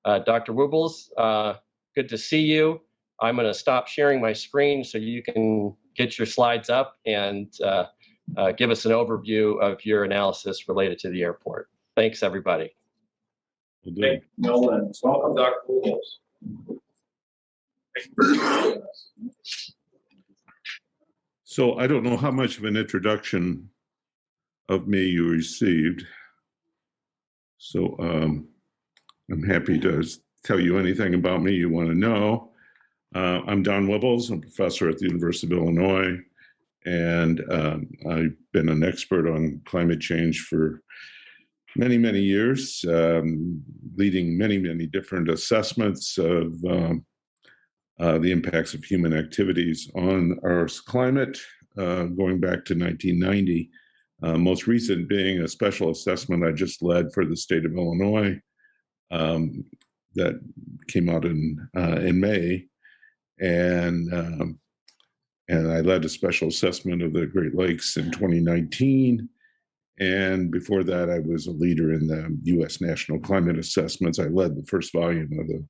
Dr. Wuebbles, good to see you. I'm going to stop sharing my screen so you can get your slides up and give us an overview of your analysis related to the airport. Thanks, everybody. Thank you, Nolan. Welcome, Dr. Wuebbles. So I don't know how much of an introduction of me you received. So I'm happy to tell you anything about me you want to know. I'm Don Wuebbles. I'm a professor at the University of Illinois, and I've been an expert on climate change for many, many years, leading many different assessments of the impacts of human activities on Earth's climate, going back to 1990. Most recent being a special assessment I just led for the state of Illinois that came out in May, and I led a special assessment of the Great Lakes in 2019. And before that, I was a leader in the U.S. National Climate Assessments. I led the first volume of the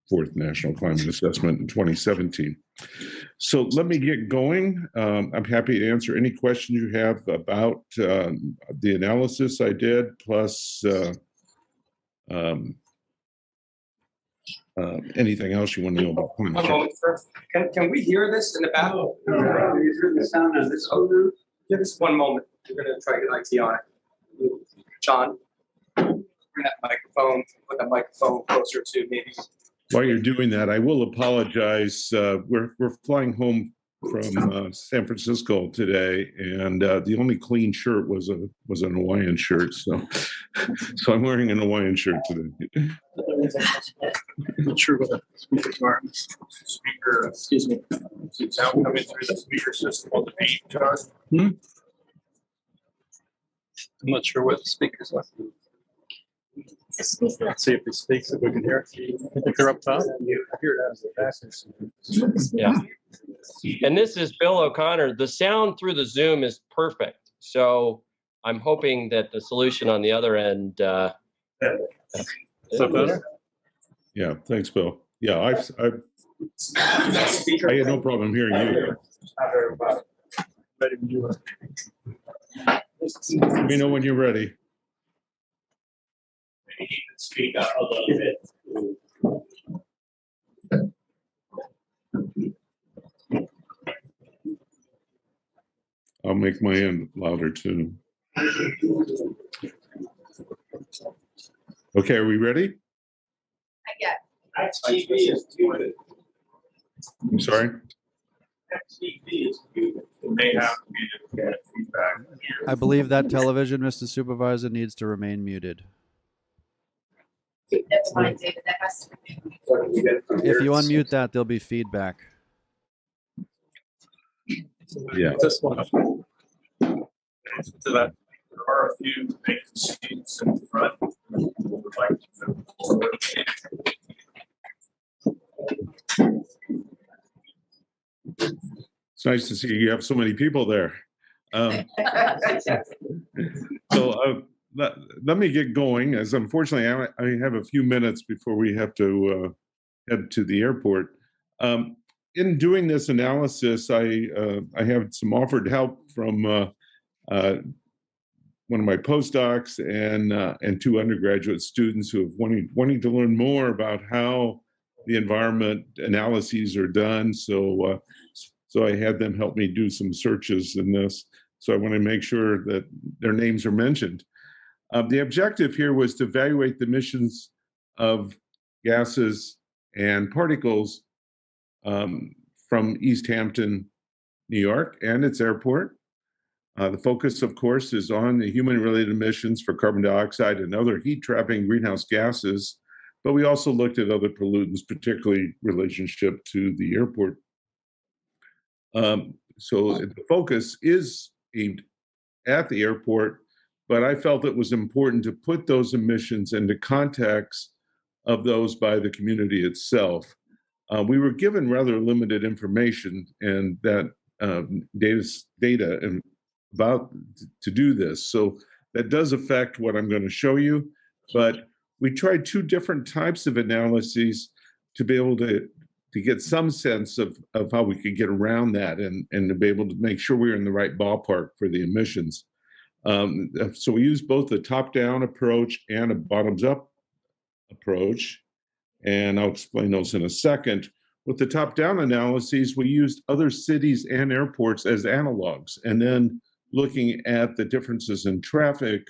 fourth National Climate Assessment in 2017. So let me get going. I'm happy to answer any questions you have about the analysis I did, plus anything else you want to know about climate change. One moment, sir. Can we hear this in the back? You hear the sound of this odor? Give us 1 moment. We're going to try to get IT on it. John, bring that microphone, put that microphone closer to maybe. While you're doing that, I will apologize. We're flying home from San Francisco today, and the only clean shirt was an Hawaiian shirt. So I'm wearing an Hawaiian shirt today. I'm not sure what the speakers are. Speaker, Excuse me. sound coming through the speaker system on the beat, John? I'm not sure what the speakers are. Let's see if it speaks, if we can hear it. I think they're up top. I hear it as the fastest. Yeah. And this is Bill O'Connor. The sound through the Zoom is perfect. So I'm hoping that the solution on the other end. Is that better? Yeah, thanks, Bill. Yeah, I had no problem hearing you. Ready when you are. Let me know when you're ready. Maybe you can speak up a little bit. I'll make my end louder too. Okay, are we ready? XTV is muted. I'm sorry? XTV is muted. It may have to be to get feedback. I believe that television, Mr. Supervisor, needs to remain muted. That's fine, David. That has to be. If you unmute that, there'll be feedback. Yeah. This one. So that there are a few vacant seats in front. We would like to move forward. It's nice to see you have so many people there. So let me get going, as unfortunately I have a few minutes before we have to head to the airport. In doing this analysis, I have some offered help from one of my postdocs and two undergraduate students who have wanting to learn more about how the environment analyses are done. So I had them help me do some searches in this. So I want to make sure that their names are mentioned. The objective here was to evaluate the emissions of gases and particles from East Hampton, New York, and its airport. The focus, of course, is on the human-related emissions for carbon dioxide and other heat-trapping greenhouse gases, but we also looked at other pollutants, particularly relationship to the airport. So the focus is aimed at the airport, but I felt it was important to put those emissions into context of those by the community itself. We were given rather limited information and that data and about to do this. So that does affect what I'm going to show you, but we tried two different types of analyses to be able to get some sense of how we could get around that and to be able to make sure we were in the right ballpark for the emissions. So we used both the top-down approach and a bottoms-up approach, and I'll explain those in a second. With the top-down analyses, we used other cities and airports as analogs, and then looking at the differences in traffic,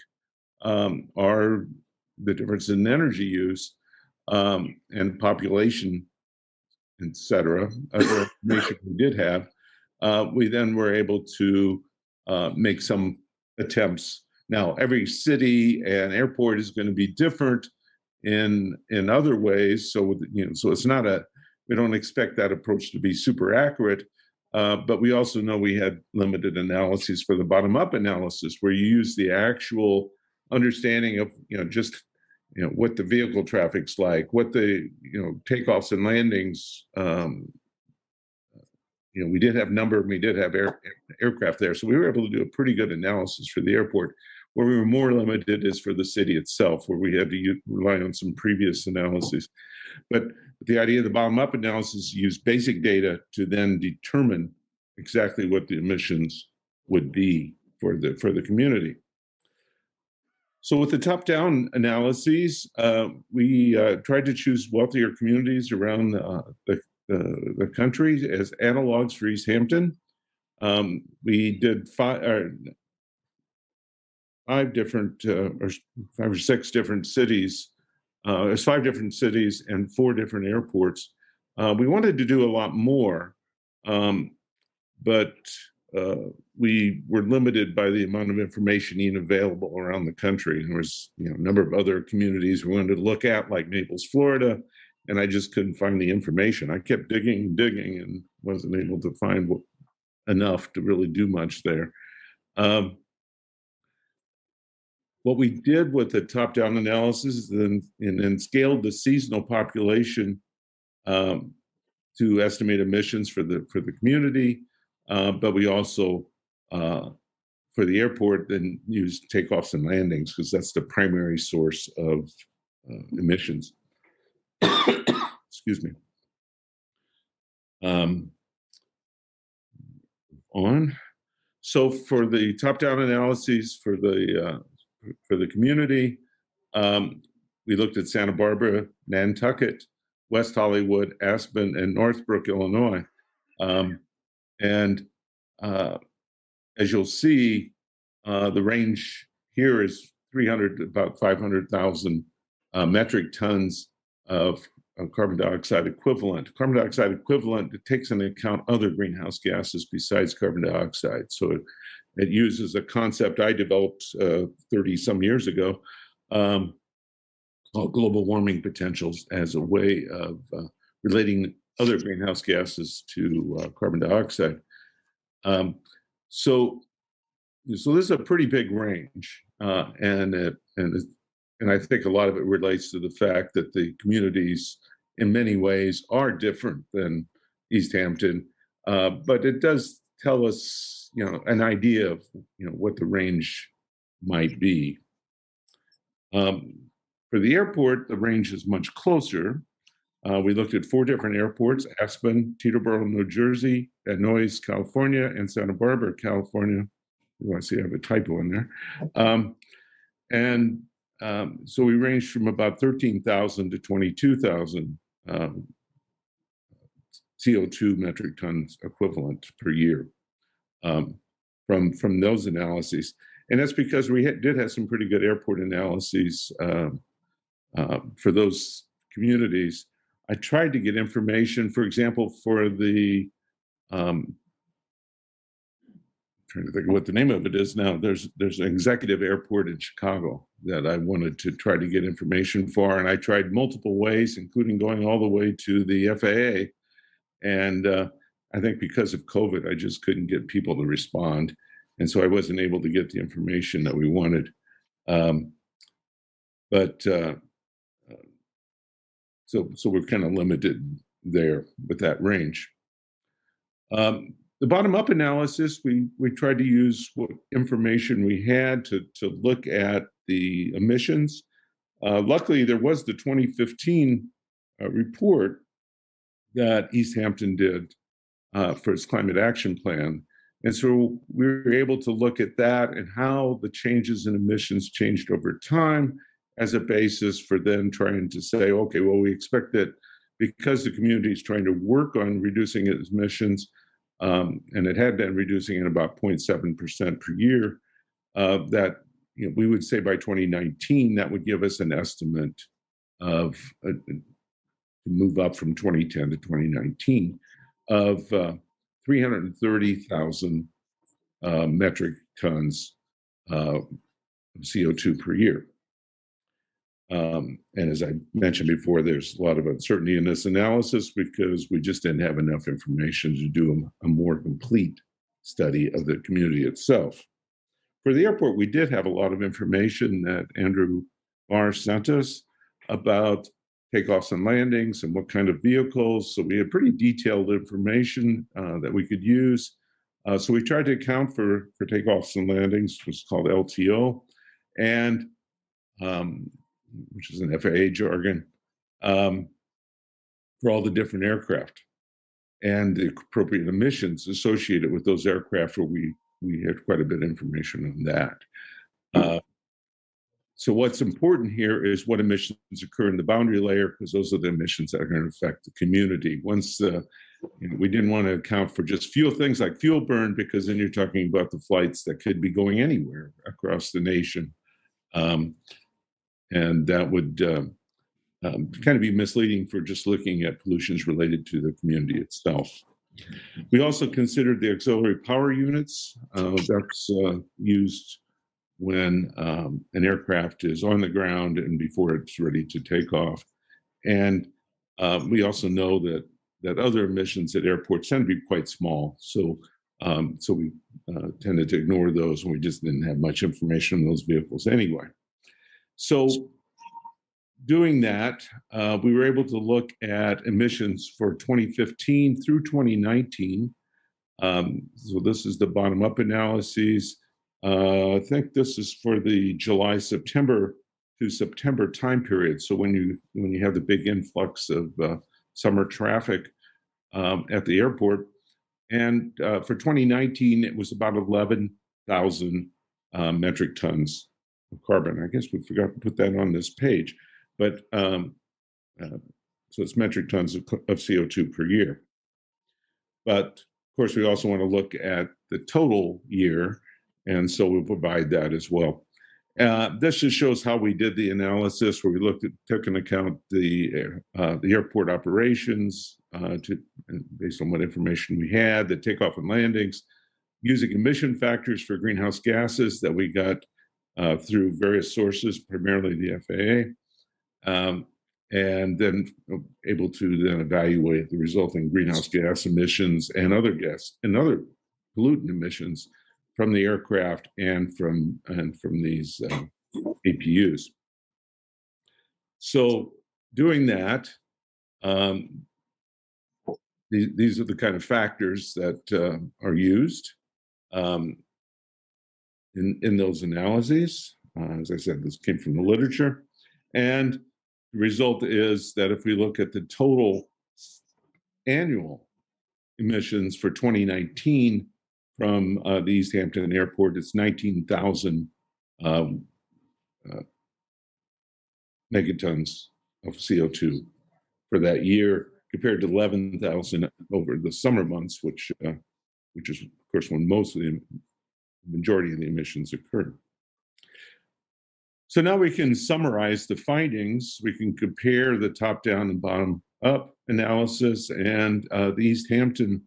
or the difference in energy use, and population, et cetera, other information we did have, we then were able to make some attempts. Now, every city and airport is going to be different in other ways, so so it's not we don't expect that approach to be super accurate, but we also know we had limited analyses for the bottom-up analysis, where you use the actual understanding of just what the vehicle traffic's like, what the takeoffs and landings. We did have aircraft there, so we were able to do a pretty good analysis for the airport. Where we were more limited is for the city itself, where we had to rely on some previous analyses. But the idea of the bottom-up analysis used basic data to then determine exactly what the emissions would be for the community. So with the top-down analyses, we tried to choose wealthier communities around the country as analogs for East Hampton. We did five or six different cities. There's 5 different cities and 4 different airports. We wanted to do a lot more, but we were limited by the amount of information even available around the country. There was a number of other communities we wanted to look at, like Naples, Florida, and I just couldn't find the information. I kept digging and wasn't able to find enough to really do much there. What we did with the top-down analysis is then scaled the seasonal population to estimate emissions for the community, but we also for the airport then used takeoffs and landings, because that's the primary source of emissions. Excuse me. So for the top-down analyses for the community, we looked at Santa Barbara, Nantucket, West Hollywood, Aspen, and Northbrook, Illinois. As you'll see, the range here is about 500,000 metric tons of carbon dioxide equivalent. Carbon dioxide equivalent, it takes into account other greenhouse gases besides carbon dioxide. So it uses a concept I developed 30 some years ago called global warming potentials as a way of relating other greenhouse gases to carbon dioxide. So this is a pretty big range, and I think a lot of it relates to the fact that the communities in many ways are different than East Hampton, but it does tell us, an idea of, what the range might be. For the airport, the range is much closer. We looked at 4 different airports: Aspen, Teterboro, New Jersey, Vanoise, California, and Santa Barbara, California. Oh, I see I have a typo in there. So we ranged from about 13,000 to 22,000 CO2 metric tons equivalent per year from those analyses. And that's because we did have some pretty good airport analyses for those communities. I tried to get information, for example, for the trying to think of what the name of it is now. There's an executive airport in Chicago that I wanted to try to get information for, and I tried multiple ways, including going all the way to the FAA. And I think because of COVID, I just couldn't get people to respond, and so I wasn't able to get the information that we wanted. So we're kind of limited there with that range. The bottom-up analysis, we tried to use what information we had to look at the emissions Luckily, there was the 2015 report that East Hampton did for its climate action plan. And so we were able to look at that and how the changes in emissions changed over time as a basis for then trying to say, okay, well, we expect that because the community is trying to work on reducing its emissions, and it had been reducing at about 0.7% per year, that we would say by 2019, that would give us an estimate of, to move up from 2010 to 2019, of 330,000 metric tons of CO2 per year. And as I mentioned before, there's a lot of uncertainty in this analysis because we just didn't have enough information to do a more complete study of the community itself. For the airport, we did have a lot of information that Andrew Barr sent us about takeoffs and landings and what kind of vehicles. So we had pretty detailed information that we could use. So we tried to account for takeoffs and landings, which is called LTO, and which is an FAA jargon, for all the different aircraft and the appropriate emissions associated with those aircraft, where we had quite a bit of information on that. So what's important here is what emissions occur in the boundary layer, because those are the emissions that are going to affect the community. Once we didn't want to account for just things like fuel burn, because then you're talking about the flights that could be going anywhere across the nation. And that would kind of be misleading for just looking at pollutions related to the community itself. We also considered the auxiliary power units. That's used when an aircraft is on the ground and before it's ready to take off. And we also know that other emissions at airports tend to be quite small. So we tended to ignore those, and we just didn't have much information on those vehicles anyway. So doing that, we were able to look at emissions for 2015 through 2019. So this is the bottom-up analyses. I think this is for the July-September to September time period. So when you have the big influx of summer traffic at the airport, and for 2019 it was about 11,000 metric tons of carbon. I guess we forgot to put that on this page, but so it's metric tons of CO2 per year. But of course, we also want to look at the total year, and so we'll provide that as well. This just shows how we did the analysis, where we took into account the airport operations based on what information we had, the takeoff and landings, using emission factors for greenhouse gases that we got through various sources, primarily the FAA, and then able to then evaluate the resulting greenhouse gas emissions and other pollutant emissions from the aircraft and from these APUs. So doing that, these are the kind of factors that are used in those analyses. As I said, this came from the literature. And the result is that if we look at the total annual emissions for 2019 from the East Hampton Airport, it's 19,000 megatons of CO2 for that year, compared to 11,000 over the summer months, which is, of course, when most of the majority of the emissions occur. So now we can summarize the findings. We can compare the top-down and bottom-up analysis, and the East Hampton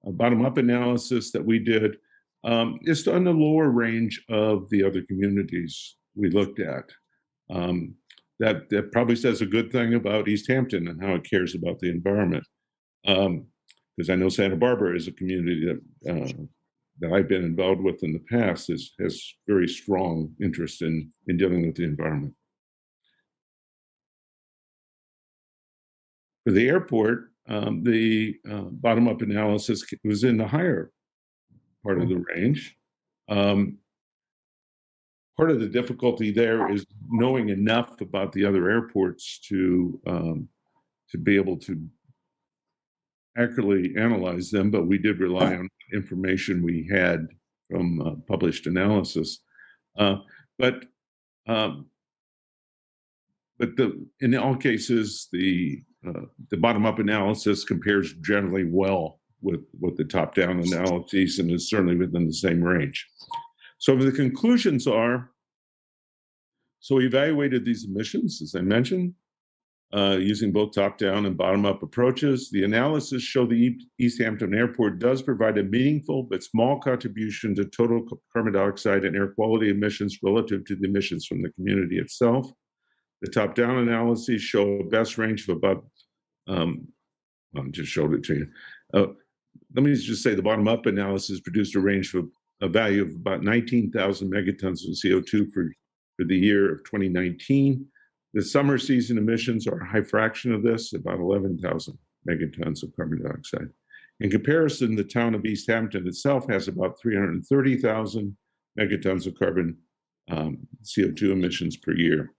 bottom-up analysis that we did is on the lower range of the other communities we looked at. That probably says a good thing about East Hampton and how it cares about the environment. Because I know Santa Barbara is a community that I've been involved with in the past, has very strong interest in dealing with the environment. For the airport, the bottom-up analysis was in the higher part of the range. Part part of the difficulty there is knowing enough about the other airports to be able to accurately analyze them, but we did rely on information we had from published analysis. But in all cases, the bottom-up analysis compares generally well with the top-down analyses and is certainly within the same range. So the conclusions are, so we evaluated these emissions, as I mentioned, using both top-down and bottom-up approaches. The analysis showed the East Hampton Airport does provide a meaningful but small contribution to total carbon dioxide and air quality emissions relative to the emissions from the community itself. The top-down analyses show a best range of about, I just showed it to you. Let me just say the bottom-up analysis produced a range of a value of about 19,000 megatons of CO2 for the year of 2019. The summer season emissions are a high fraction of this, about 11,000 megatons of carbon dioxide. In comparison, the town of East Hampton itself has about 330,000 megatons of carbon CO2 emissions per year.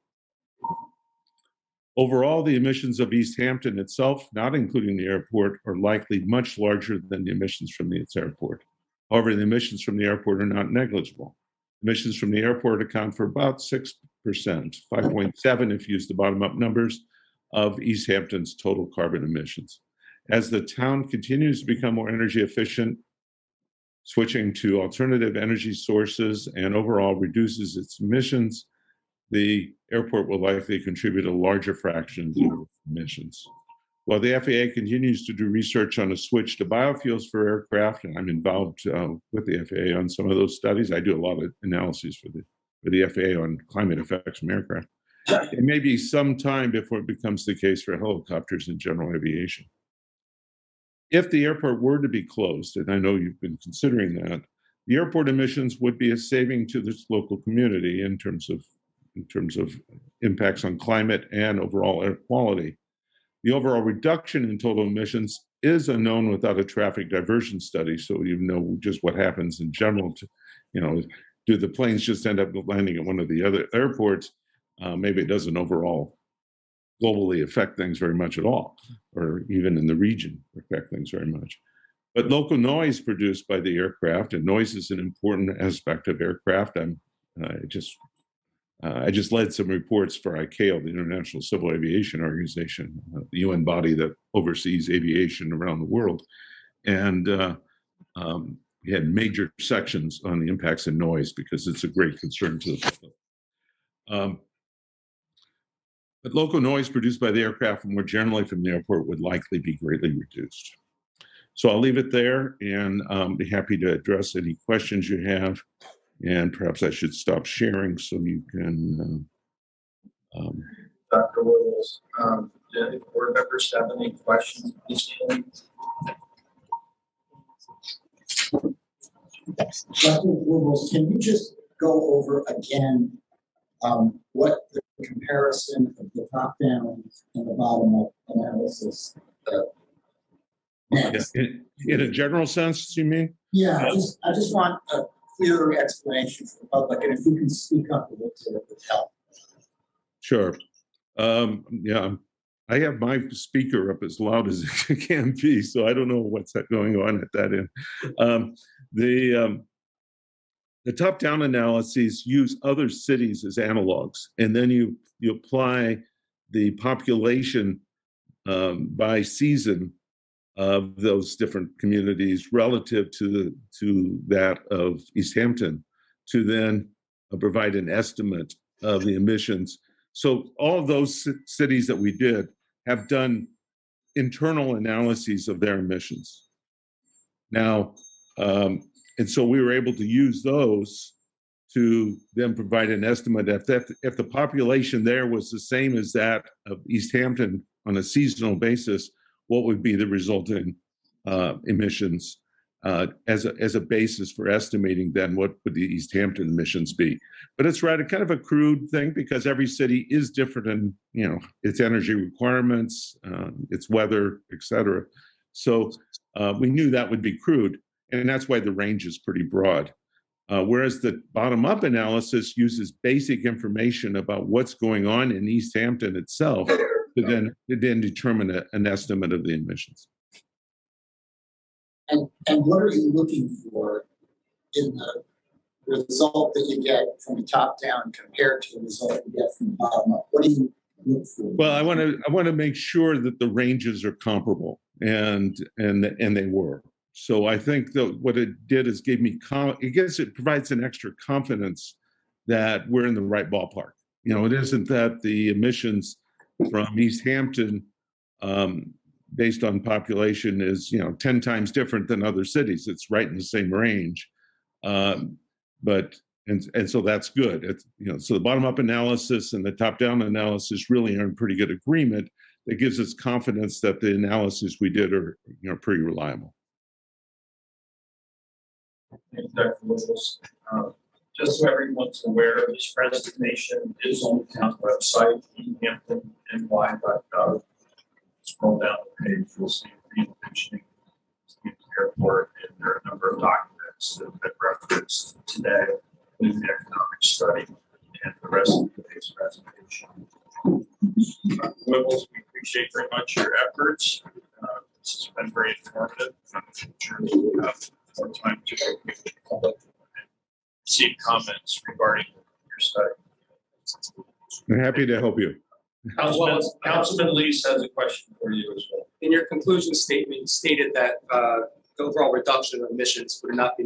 Overall, the emissions of East Hampton itself, not including the airport, are likely much larger than the emissions from its airport. However, the emissions from the airport are not negligible. Emissions from the airport account for about 6%, 5.7 if you use the bottom-up numbers, of East Hampton's total carbon emissions. As the town continues to become more energy efficient, switching to alternative energy sources and overall reduces its emissions, the airport will likely contribute a larger fraction to emissions. While the FAA continues to do research on a switch to biofuels for aircraft, and I'm involved with the FAA on some of those studies, I do a lot of analyses for the FAA on climate effects from aircraft. It may be some time before it becomes the case for helicopters and general aviation. If the airport were to be closed, and I know you've been considering that, the airport emissions would be a saving to this local community in terms of impacts on climate and overall air quality. The overall reduction in total emissions is unknown without a traffic diversion study, so you know just what happens in general. Do the planes just end up landing at one of the other airports? Maybe it doesn't overall globally affect things very much at all, or even in the region affect things very much. But local noise produced by the aircraft, and noise is an important aspect of aircraft. I just led some reports for ICAO, the International Civil Aviation Organization, the UN body that oversees aviation around the world. And we had major sections on the impacts of noise because it's a great concern to the public. But local noise produced by the aircraft and more generally from the airport would likely be greatly reduced. So I'll leave it there and be happy to address any questions you have. And perhaps I should stop sharing so you can. Dr. Wuebbles, do any board members have any questions? Dr. Wuebbles, can you just go over again what the comparison of the top-down and the bottom-up analysis meant? In a general sense, you mean? Yeah, I just want a clearer explanation for the public, and if you can speak up a little bit, it would help. Sure. Yeah, I have my speaker up as loud as it can be, so I don't know what's going on at that end. The top-down analyses use other cities as analogs, and then you apply the population by season of those different communities relative to that of East Hampton to then provide an estimate of the emissions. So all of those cities that we did have done internal analyses of their emissions. Now, and so we were able to use those to then provide an estimate if the population there was the same as that of East Hampton on a seasonal basis, what would be the resulting emissions as a basis for estimating then what would the East Hampton emissions be. But it's right, a kind of a crude thing because every city is different in its energy requirements, its weather, et cetera. So we knew that would be crude, and that's why the range is pretty broad. Whereas the bottom-up analysis uses basic information about what's going on in East Hampton itself to then determine an estimate of the emissions. And what are you looking for in the result that you get from the top down compared to the result you get from the bottom up? What do you look for? Well, I want to make sure that the ranges are comparable, and they were. So I think that what it did is gave me it provides an extra confidence that we're in the right ballpark. You know, it isn't that the emissions from East Hampton, based on population, is 10 times different than other cities. It's right in the same range, but so that's good. So the bottom-up analysis and the top-down analysis really are in pretty good agreement. That gives us confidence that the analysis we did are pretty reliable. Thank you, Dr. Wuebbles. Just so everyone's aware, this presentation is on the town's website, ehamptonny.gov. Scroll down the page, you'll see Re-Envisioning Airport, and there are a number of documents that reference today in the economic study and the rest of today's presentation. Wuebbles, we appreciate very much your efforts. This has been very informative. I'm sure that we have more time to receive comments regarding your study. I'm happy to help you. Councilman Lees has a question for you as well. In your conclusion statement, you stated that the overall reduction of emissions would not be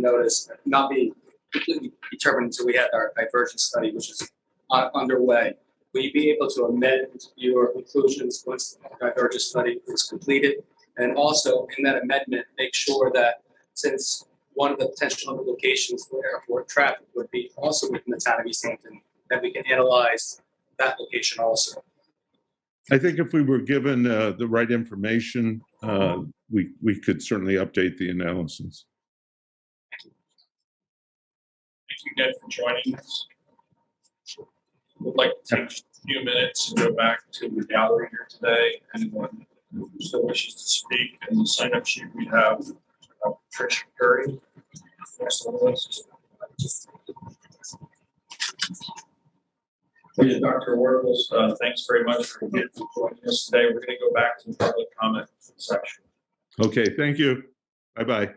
completely determined until we had our diversion study, which is underway. Will you be able to amend your conclusions once the diversion study is completed? And also, in that amendment, make sure that since one of the potential locations for airport traffic would be also within the town of East Hampton, that we can analyze that location also. I think if we were given the right information, we could certainly update the analysis. Thank you again for joining us. We'd like to take a few minutes and go back to the gallery here today. Anyone who still wishes to speak, in the sign-up sheet we have Patricia Curry. Dr. Wuebbles, thanks very much for joining us today. We're going to go back to the public comment section. Okay, thank you. Bye-bye.